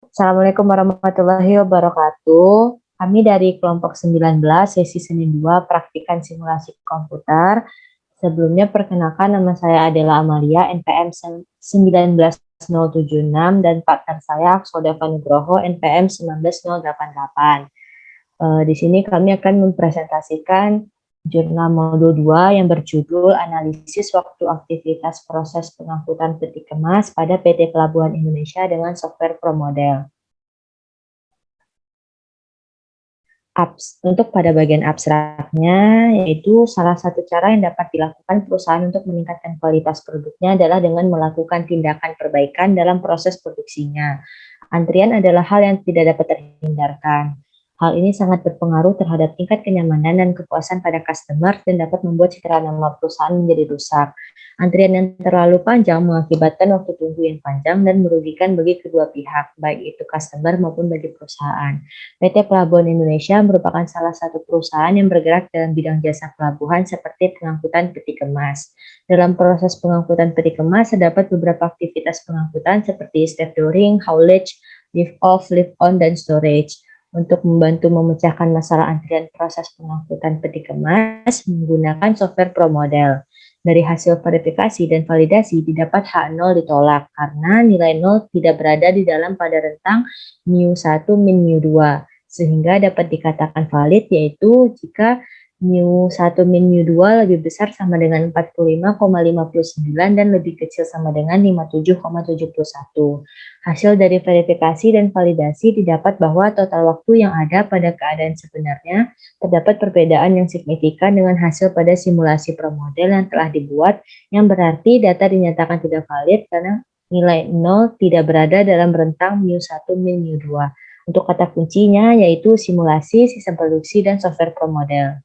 Assalamualaikum warahmatullahi wabarakatuh. Kami dari kelompok 19 sesi Senin 2 praktikan simulasi komputer. Sebelumnya perkenalkan, nama saya Adela Amalia, NPM 19076, dan partner saya Aksodava Nugroho, NPM 19088. Di sini kami akan mempresentasikan jurnal modul 2 yang berjudul Analisis Waktu Aktivitas Proses Pengangkutan Peti Kemas pada PT Pelabuhan Indonesia dengan Software ProModel. Untuk pada bagian abstraknya, yaitu salah satu cara yang dapat dilakukan perusahaan untuk meningkatkan kualitas produknya adalah dengan melakukan tindakan perbaikan dalam proses produksinya. Antrian adalah hal yang tidak dapat terhindarkan. Hal ini sangat berpengaruh terhadap tingkat kenyamanan dan kepuasan pada customer dan dapat membuat citra nama perusahaan menjadi rusak. Antrian yang terlalu panjang mengakibatkan waktu tunggu yang panjang dan merugikan bagi kedua pihak, baik itu customer maupun bagi perusahaan. PT Pelabuhan Indonesia merupakan salah satu perusahaan yang bergerak dalam bidang jasa pelabuhan seperti pengangkutan peti kemas. Dalam proses pengangkutan peti kemas, terdapat beberapa aktivitas pengangkutan seperti stevedoring, haulage, lift off, lift on, dan storage. Untuk membantu memecahkan masalah antrian proses pengangkutan peti kemas menggunakan software ProModel. Dari hasil verifikasi dan validasi didapat H0 ditolak karena nilai 0 tidak berada di dalam pada rentang mu1 min mu2 sehingga dapat dikatakan valid yaitu jika mu1 min mu2 lebih besar sama dengan 45,59 dan lebih kecil sama dengan 57,71. Hasil dari verifikasi dan validasi didapat bahwa total waktu yang ada pada keadaan sebenarnya terdapat perbedaan yang signifikan dengan hasil pada simulasi ProModel yang telah dibuat, yang berarti data dinyatakan tidak valid karena nilai 0 tidak berada dalam rentang mu1 min mu2. Untuk kata kuncinya yaitu simulasi, sistem produksi, dan software ProModel.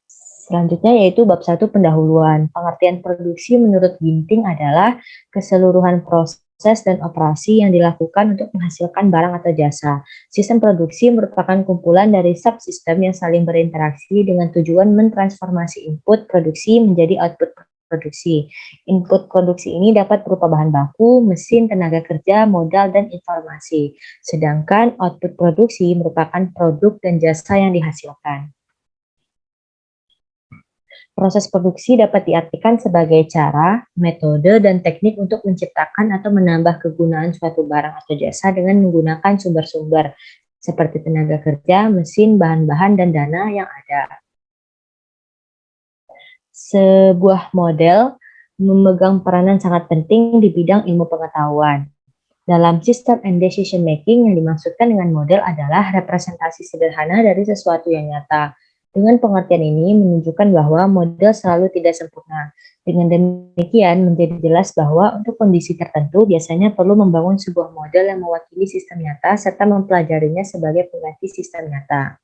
Selanjutnya yaitu bab 1 pendahuluan. Pengertian produksi menurut Ginting adalah keseluruhan proses dan operasi yang dilakukan untuk menghasilkan barang atau jasa. Sistem produksi merupakan kumpulan dari subsistem yang saling berinteraksi dengan tujuan mentransformasi input produksi menjadi output produksi. Input produksi ini dapat berupa bahan baku, mesin, tenaga kerja, modal, dan informasi. Sedangkan output produksi merupakan produk dan jasa yang dihasilkan. Proses produksi dapat diartikan sebagai cara, metode, dan teknik untuk menciptakan atau menambah kegunaan suatu barang atau jasa dengan menggunakan sumber-sumber seperti tenaga kerja, mesin, bahan-bahan, dan dana yang ada. Sebuah model memegang peranan sangat penting di bidang ilmu pengetahuan. Dalam system and decision making, yang dimaksudkan dengan model adalah representasi sederhana dari sesuatu yang nyata. Dengan pengertian ini menunjukkan bahwa model selalu tidak sempurna. Dengan demikian menjadi jelas bahwa untuk kondisi tertentu biasanya perlu membangun sebuah model yang mewakili sistem nyata serta mempelajarinya sebagai pengganti sistem nyata.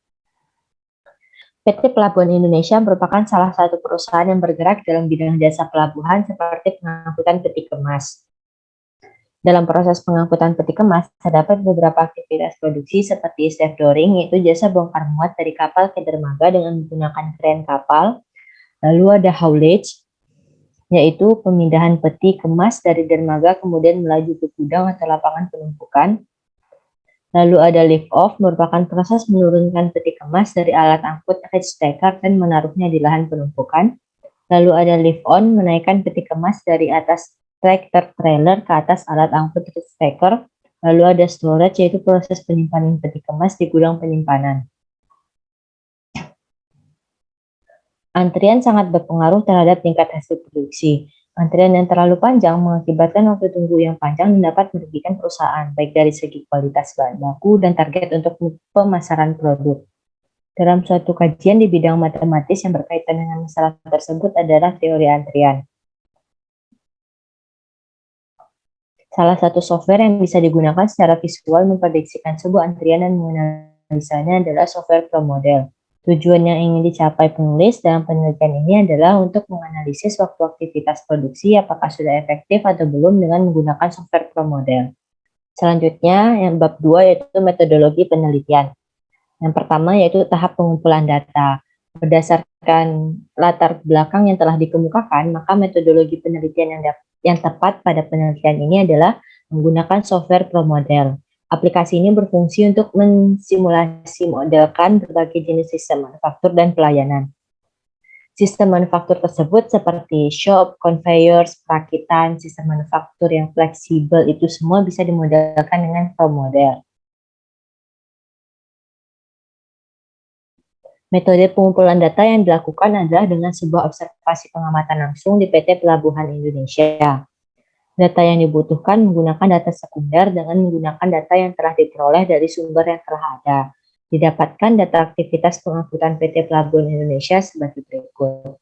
PT Pelabuhan Indonesia merupakan salah satu perusahaan yang bergerak dalam bidang jasa pelabuhan seperti pengangkutan peti kemas. Dalam proses pengangkutan peti kemas, terdapat beberapa aktivitas produksi seperti stevedoring, yaitu jasa bongkar muat dari kapal ke dermaga dengan menggunakan kren kapal. Lalu ada haulage, yaitu pemindahan peti kemas dari dermaga kemudian melaju ke gudang atau lapangan penumpukan. Lalu ada lift off, merupakan proses menurunkan peti kemas dari alat angkut reach stacker dan menaruhnya di lahan penumpukan. Lalu ada lift on, menaikkan peti kemas dari atas tractor-trailer ke atas alat angkut stacker. Lalu ada storage, yaitu proses penyimpanan peti kemas di gudang penyimpanan. Antrian sangat berpengaruh terhadap tingkat hasil produksi. Antrian yang terlalu panjang mengakibatkan waktu tunggu yang panjang dan dapat merugikan perusahaan, baik dari segi kualitas bahan baku dan target untuk pemasaran produk. Dalam suatu kajian di bidang matematis yang berkaitan dengan masalah tersebut adalah teori antrian. Salah satu software yang bisa digunakan secara visual memprediksikan sebuah antrian dan menganalisanya adalah software ProModel. Tujuan yang ingin dicapai penulis dalam penelitian ini adalah untuk menganalisis waktu aktivitas produksi apakah sudah efektif atau belum dengan menggunakan software ProModel. Selanjutnya, yang bab 2 yaitu metodologi penelitian. Yang pertama yaitu tahap pengumpulan data. Berdasarkan latar belakang yang telah dikemukakan, maka metodologi penelitian yang tepat pada penelitian ini adalah menggunakan software ProModel. Aplikasi ini berfungsi untuk mensimulasi modelkan berbagai jenis sistem manufaktur dan pelayanan. Sistem manufaktur tersebut seperti shop, conveyors, perakitan, sistem manufaktur yang fleksibel itu semua bisa dimodelkan dengan ProModel. Metode pengumpulan data yang dilakukan adalah dengan sebuah observasi pengamatan langsung di PT Pelabuhan Indonesia. Data yang dibutuhkan menggunakan data sekunder dengan menggunakan data yang telah diperoleh dari sumber yang telah ada. Didapatkan data aktivitas pengangkutan PT Pelabuhan Indonesia sebagai berikut.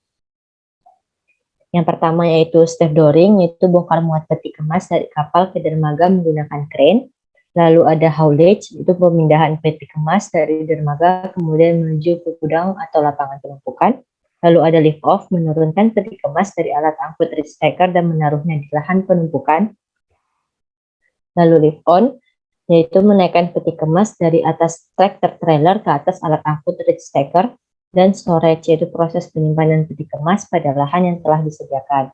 Yang pertama yaitu stevedoring, yaitu bongkar muat peti kemas dari kapal ke dermaga menggunakan kren. Lalu ada haulage, itu pemindahan peti kemas dari dermaga kemudian menuju ke gudang atau lapangan penumpukan. Lalu ada lift off, menurunkan peti kemas dari alat angkut reach stacker dan menaruhnya di lahan penumpukan. Lalu lift on, yaitu menaikkan peti kemas dari atas tractor trailer ke atas alat angkut reach stacker. Dan storage, yaitu proses penyimpanan peti kemas pada lahan yang telah disediakan.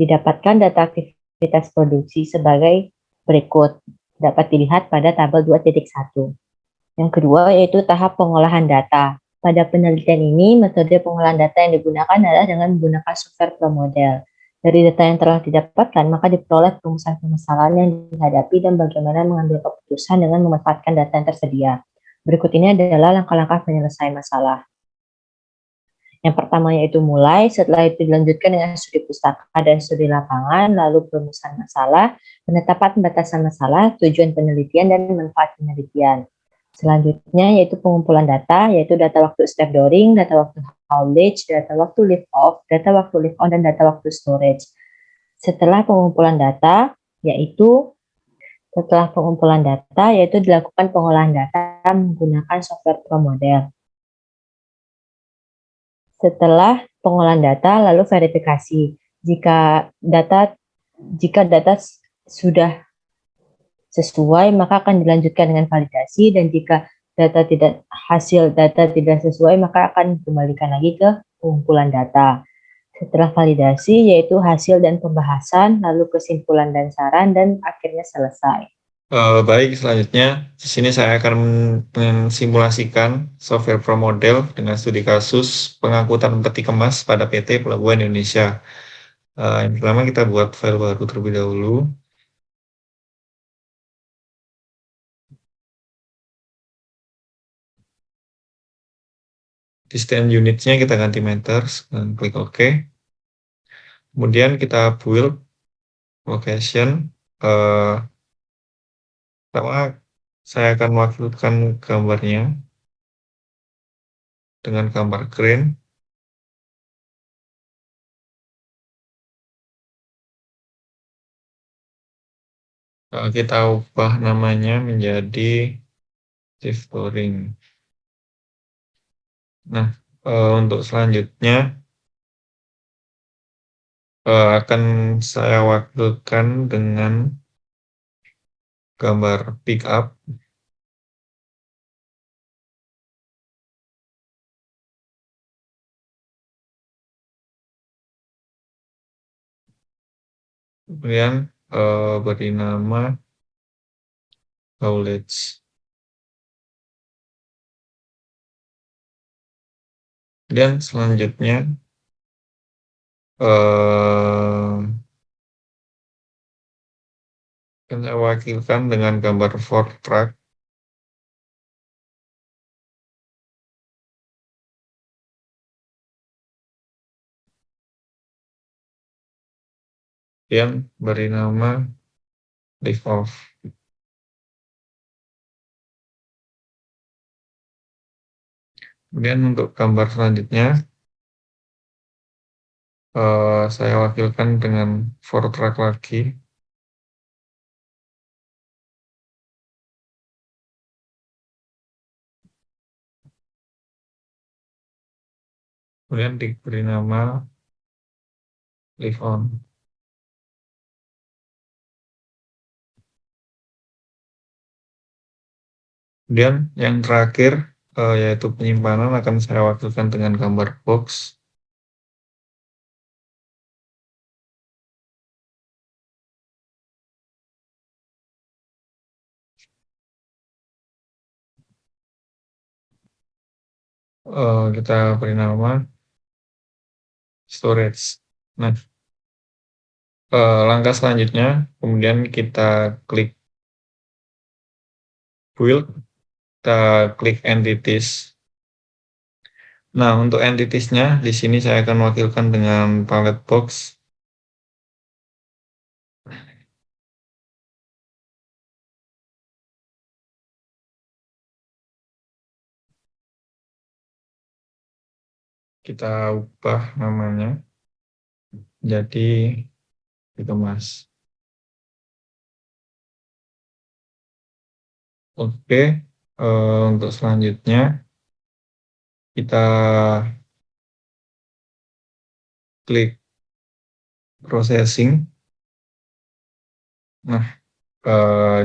Didapatkan data aktivitas produksi sebagai berikut. Dapat dilihat pada tabel 2.1. Yang kedua yaitu tahap pengolahan data. Pada penelitian ini, metode pengolahan data yang digunakan adalah dengan menggunakan software ProModel. Dari data yang telah didapatkan, maka diperoleh perumusan permasalahan yang dihadapi dan bagaimana mengambil keputusan dengan memanfaatkan data yang tersedia. Berikut ini adalah langkah-langkah penyelesaian masalah. Yang pertama yaitu mulai, setelah itu dilanjutkan dengan studi pustaka dan studi lapangan, lalu perumusan masalah, penetapan batasan masalah, tujuan penelitian, dan manfaat penelitian. Selanjutnya yaitu pengumpulan data, yaitu data waktu stevedoring, data waktu haulage, data waktu lift off, data waktu lift on, dan data waktu storage. Setelah pengumpulan data, yaitu dilakukan pengolahan data menggunakan software ProModel. Setelah pengolahan data, lalu verifikasi. Jika data sudah sesuai, maka akan dilanjutkan dengan validasi, dan jika hasil data tidak sesuai, maka akan dikembalikan lagi ke pengumpulan data. Setelah validasi, yaitu hasil dan pembahasan, lalu kesimpulan dan saran, dan akhirnya selesai. Baik, selanjutnya di sini saya akan mensimulasikan software ProModel dengan studi kasus pengangkutan peti kemas pada PT Pelabuhan Indonesia. Yang pertama kita buat file baru terlebih dahulu. Distance unitnya kita ganti meters dan klik OK. Kemudian kita build location. Pertama saya akan wakilkan gambarnya dengan gambar crane. Kita ubah namanya menjadi stevedoring. Nah, untuk selanjutnya akan saya wakilkan dengan gambar pickup. Kemudian beri nama haulage. Dan selanjutnya akan saya wakilkan dengan gambar fork truck. Yang beri nama lift off. Kemudian untuk gambar selanjutnya saya wakilkan dengan fork truck lagi. Kemudian diberi nama lift on. Kemudian yang terakhir yaitu penyimpanan akan saya wakilkan dengan gambar box. Kita beri nama storage. Nah, langkah selanjutnya, kemudian kita klik build, kita klik entities. Nah, untuk entities-nya di sini saya akan wakilkan dengan palette box. Kita ubah namanya jadi dikemas. Oke, untuk selanjutnya kita klik processing. Nah,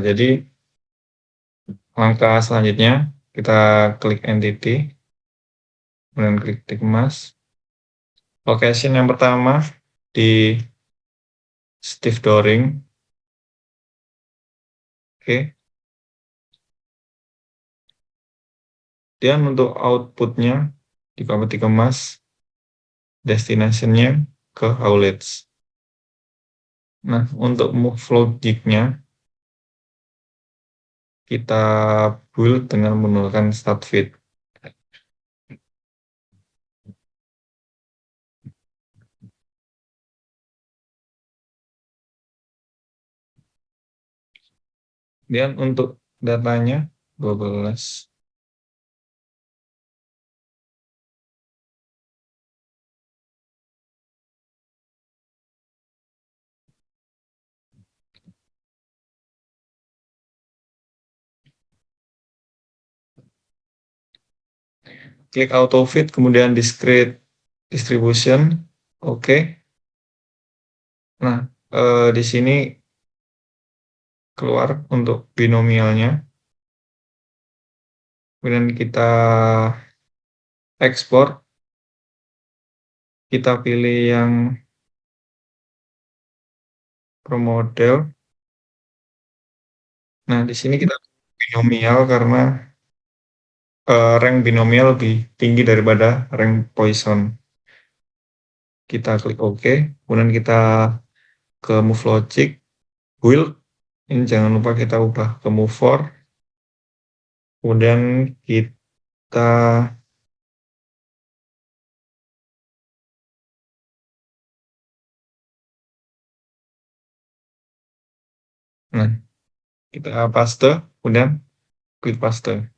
jadi langkah selanjutnya kita klik entity, kemudian klik dikemas. Location yang pertama di Steve Doring. Oke. Dan untuk outputnya dikemas, destination-nya ke Howlets. Nah, untuk move logic-nya kita build dengan menggunakan start feed. Dan untuk datanya 12. Klik auto fit, kemudian discrete distribution. Oke. Nah, di sini keluar untuk binomialnya. Kemudian kita ekspor. Kita pilih yang pro model. Nah, di sini kita binomial karena rank binomial lebih tinggi daripada rank Poisson. Kita klik OK, kemudian kita ke move logic, build. Ini jangan lupa kita ubah ke move for. Kemudian kita nah, kita paste, kemudian klik paste.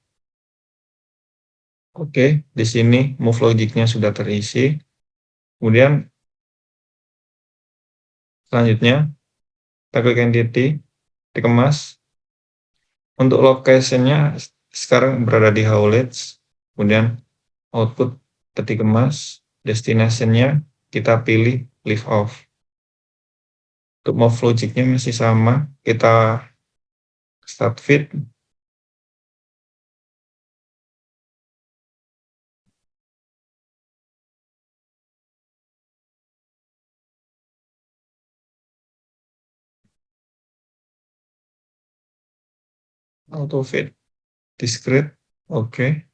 Oke, di sini move logic-nya sudah terisi. Kemudian selanjutnya kita klik entity, dikemas. Untuk location-nya sekarang berada di Howlets. Kemudian output ketik kemas, destination-nya kita pilih leave off. Untuk move logic-nya masih sama, kita start feed. Auto feed, discrete, oke.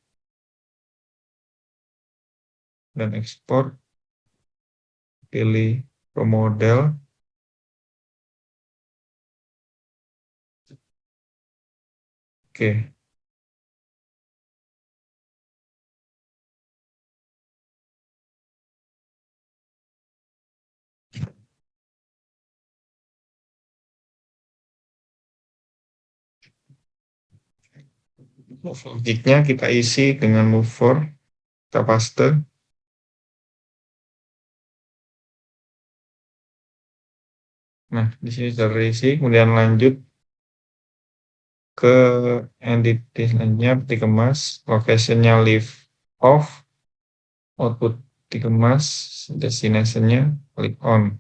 Dan ekspor, pilih pro model. Oke. Move logic-nya kita isi dengan move for, kita paste. Nah, di sini sudah terisi, kemudian lanjut ke entity selanjutnya, dikemas, location-nya leave off, output dikemas, destination-nya click on.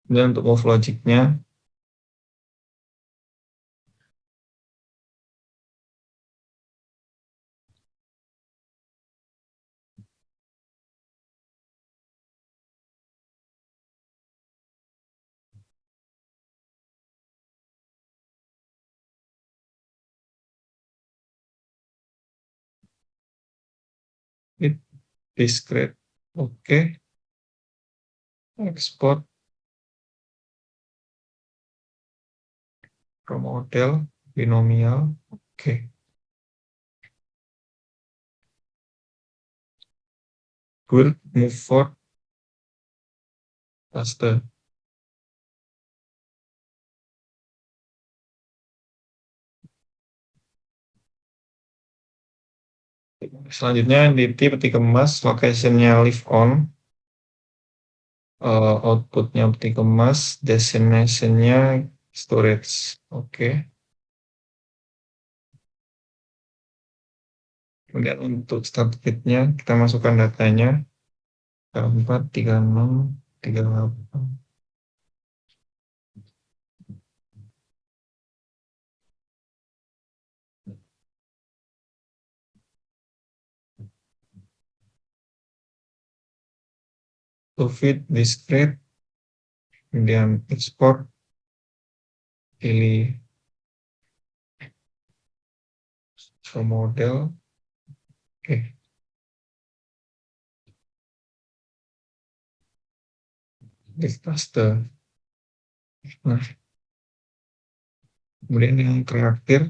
Kemudian untuk move logic-nya, discrete, oke. Export pro model, binomial, oke. Good, move for, paste. Selanjutnya entity peti kemas, location-nya leave on, output-nya peti kemas, destination-nya storage, oke. Kemudian untuk start bit-nya kita masukkan datanya 34, 36, 38. To fit discrete, kemudian export, pilih show model, oke. Di paste. Nah, kemudian yang terakhir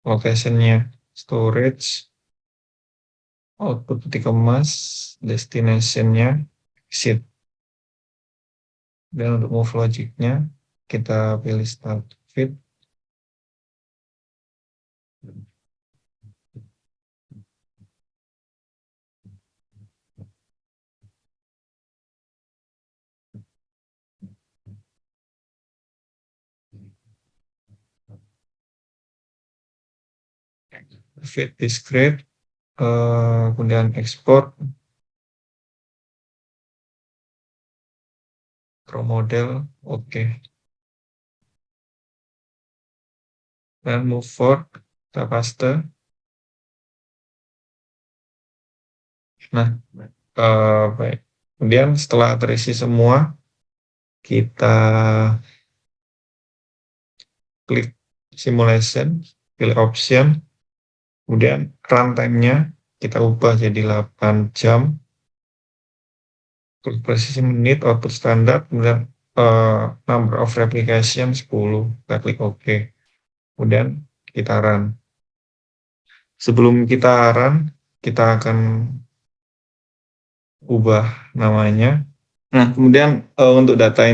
location-nya storage, output peti kemas, destination-nya exit. Dan untuk move logic-nya kita pilih start fit. Fit discrete, kemudian export pro model, oke. Dan move forward, kita paste. Nah, baik. Kemudian setelah terisi semua, kita klik simulation, pilih option, kemudian runtime-nya kita ubah jadi 8 jam, klik presisi menit, output standar, kemudian number of replication 10, kita klik OK. Kemudian kita run. Sebelum kita run, kita akan ubah namanya. Nah, kemudian untuk data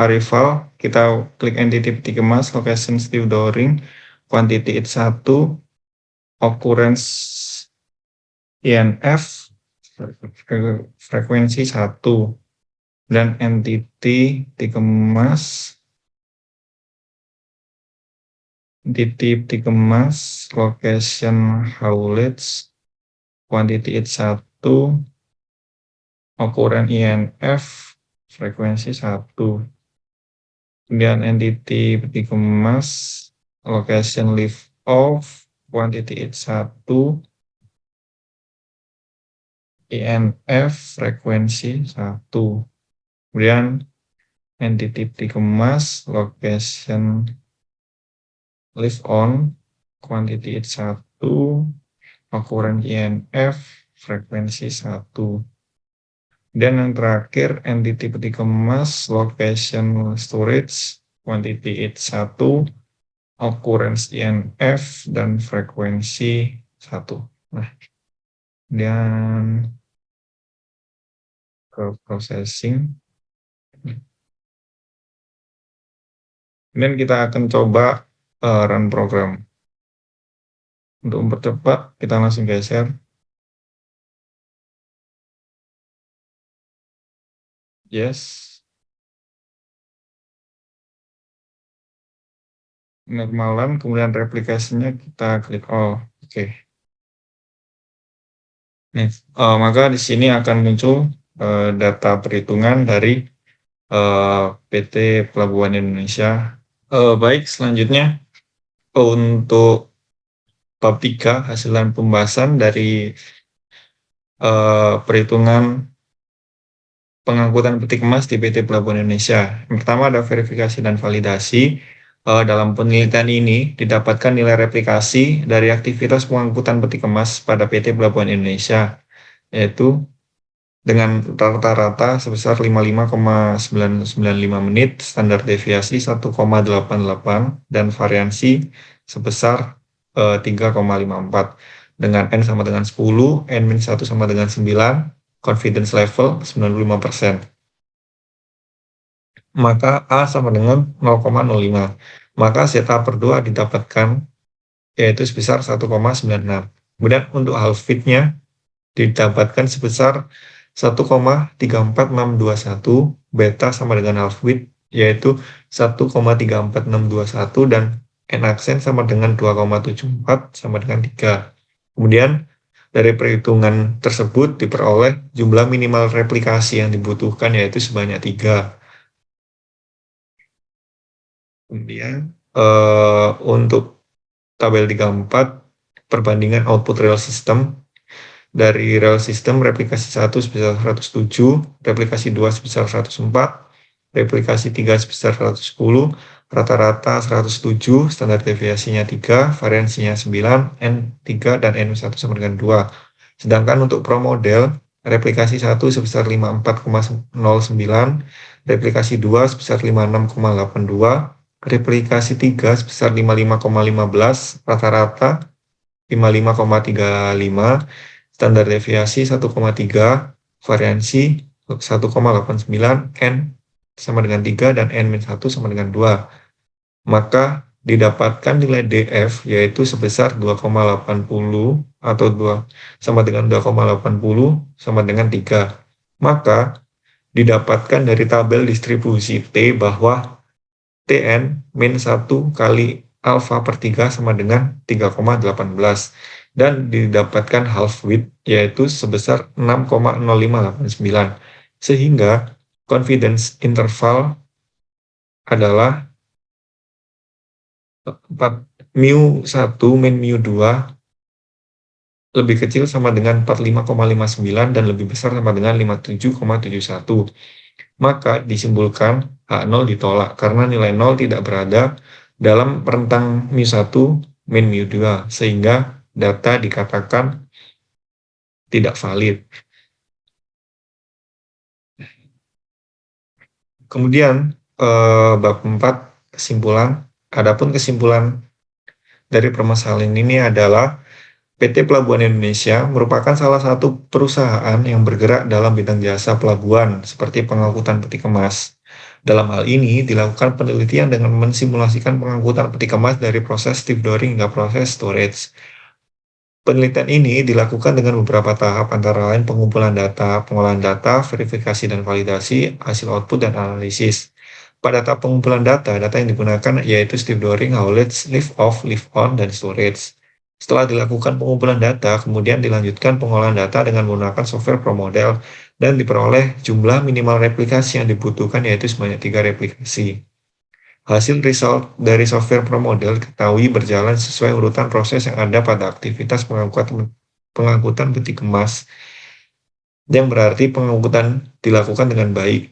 arrival, kita klik entity peti kemas, location Steve Doring, quantity it 1, occurrence INF, frekuensi 1, dan entity peti kemas, location haulage, quantity it 1, occurrence INF, frekuensi 1. Kemudian entity peti kemas, location lift off, quantity it 1, INF, frekuensi 1. Kemudian entity peti kemas, location lift on, quantity it 1, occurrence INF, frekuensi 1. Dan yang terakhir, entity peti kemas, location storage, quantity it 1, occurrence INF, dan frekuensi 1. Nah, dan ke processing. Dan kita akan coba run program. Untuk mempercepat, kita langsung geser. Yes. Normalan, kemudian replikasinya kita klik all. Oke. Nih, maka di sini akan muncul data perhitungan dari PT Pelabuhan Indonesia. Baik, selanjutnya untuk bab 3 hasilan pembahasan dari perhitungan pengangkutan peti kemas di PT Pelabuhan Indonesia. Yang pertama ada verifikasi dan validasi. Dalam penelitian ini didapatkan nilai replikasi dari aktivitas pengangkutan peti kemas pada PT Pelabuhan Indonesia, yaitu dengan rata-rata sebesar 55,995 menit, standar deviasi 1,88, dan variansi sebesar 3,54. Dengan N sama dengan 10, N-1 sama dengan 9, confidence level 95%. Maka A sama dengan 0,05. Maka ZA per 2 didapatkan yaitu sebesar 1,96. Kemudian untuk half width-nya didapatkan sebesar 1,34621, beta sama dengan half width yaitu 1,34621, dan N aksen sama dengan 2,74 sama dengan 3. Kemudian dari perhitungan tersebut diperoleh jumlah minimal replikasi yang dibutuhkan yaitu sebanyak 3. Kemudian untuk tabel 34 perbandingan output rail system. Dari rail system replikasi 1 sebesar 107, replikasi 2 sebesar 104, replikasi 3 sebesar 110, rata-rata 107, standar deviasinya 3, variansinya 9, N3 dan N1 sama dengan 2. Sedangkan untuk pro model, replikasi 1 sebesar 54,09, replikasi 2 sebesar 56,82, replikasi 3 sebesar 55,15, rata-rata 55,35, standar deviasi 1,3, variansi 1,89, N sama dengan 3, dan N-1 sama dengan 2. Maka didapatkan nilai DF yaitu sebesar 2,80 atau 2 sama dengan 2,80 sama dengan 3. Maka didapatkan dari tabel distribusi T bahwa Tn min 1 kali alfa per 3 sama dengan 3,18, dan didapatkan half width yaitu sebesar 6,0589, sehingga confidence interval adalah 4 mu1 min mu2 lebih kecil sama dengan 45,59 dan lebih besar sama dengan 57,71. Maka disimpulkan H0 ditolak karena nilai 0 tidak berada dalam rentang mu1 min mu2, sehingga data dikatakan tidak valid. Kemudian bab 4 kesimpulan. Adapun kesimpulan dari permasalahan ini adalah PT Pelabuhan Indonesia merupakan salah satu perusahaan yang bergerak dalam bidang jasa pelabuhan seperti pengangkutan peti kemas. Dalam hal ini dilakukan penelitian dengan mensimulasikan pengangkutan peti kemas dari proses stevedoring hingga proses storage. Penelitian ini dilakukan dengan beberapa tahap, antara lain pengumpulan data, pengolahan data, verifikasi dan validasi, hasil output, dan analisis. Pada tahap pengumpulan data yang digunakan yaitu stevedoring, haulage, lift off, lift on, dan storage. Setelah dilakukan pengumpulan data, kemudian dilanjutkan pengolahan data dengan menggunakan software ProModel dan diperoleh jumlah minimal replikasi yang dibutuhkan yaitu sebanyak 3 replikasi. Hasil result dari software ProModel diketahui berjalan sesuai urutan proses yang ada pada aktivitas pengangkutan peti kemas, yang berarti pengangkutan dilakukan dengan baik.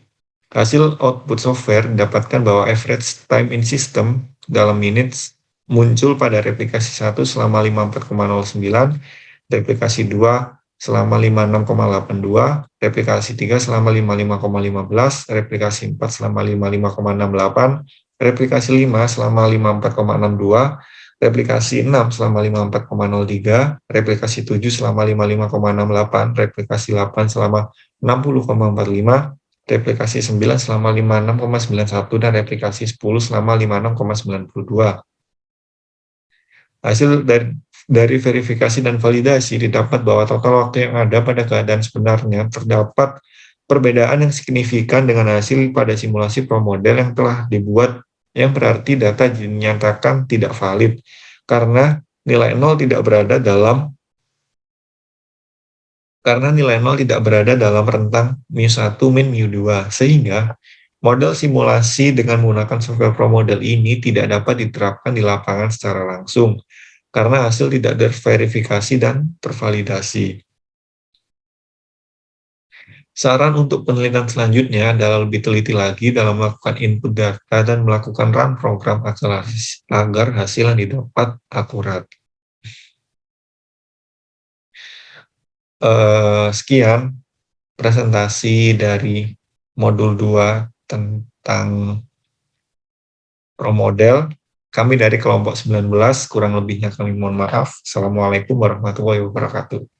Hasil output software didapatkan bahwa average time in system dalam minutes muncul pada replikasi 1 selama 54,09, replikasi 2 selama 56,82, replikasi 3 selama 55,15, replikasi 4 selama 55,68, replikasi 5 selama 54,62, replikasi 6 selama 54,03, replikasi 7 selama 55,68, replikasi 8 selama 60,45, replikasi 9 selama 56,91, dan replikasi 10 selama 56,92. Hasil dari verifikasi dan validasi didapat bahwa total waktu yang ada pada keadaan sebenarnya terdapat perbedaan yang signifikan dengan hasil pada simulasi ProModel yang telah dibuat, yang berarti data dinyatakan tidak valid karena nilai 0 tidak berada dalam rentang mu1 min mu2, sehingga model simulasi dengan menggunakan software ProModel ini tidak dapat diterapkan di lapangan secara langsung karena hasil tidak terverifikasi dan tervalidasi. Saran untuk penelitian selanjutnya adalah lebih teliti lagi dalam melakukan input data dan melakukan run program akselerasi agar hasil yang didapat akurat. Sekian presentasi dari modul 2 tentang ProModel. Kami dari kelompok 19, kurang lebihnya kami mohon maaf. Assalamualaikum warahmatullahi wabarakatuh.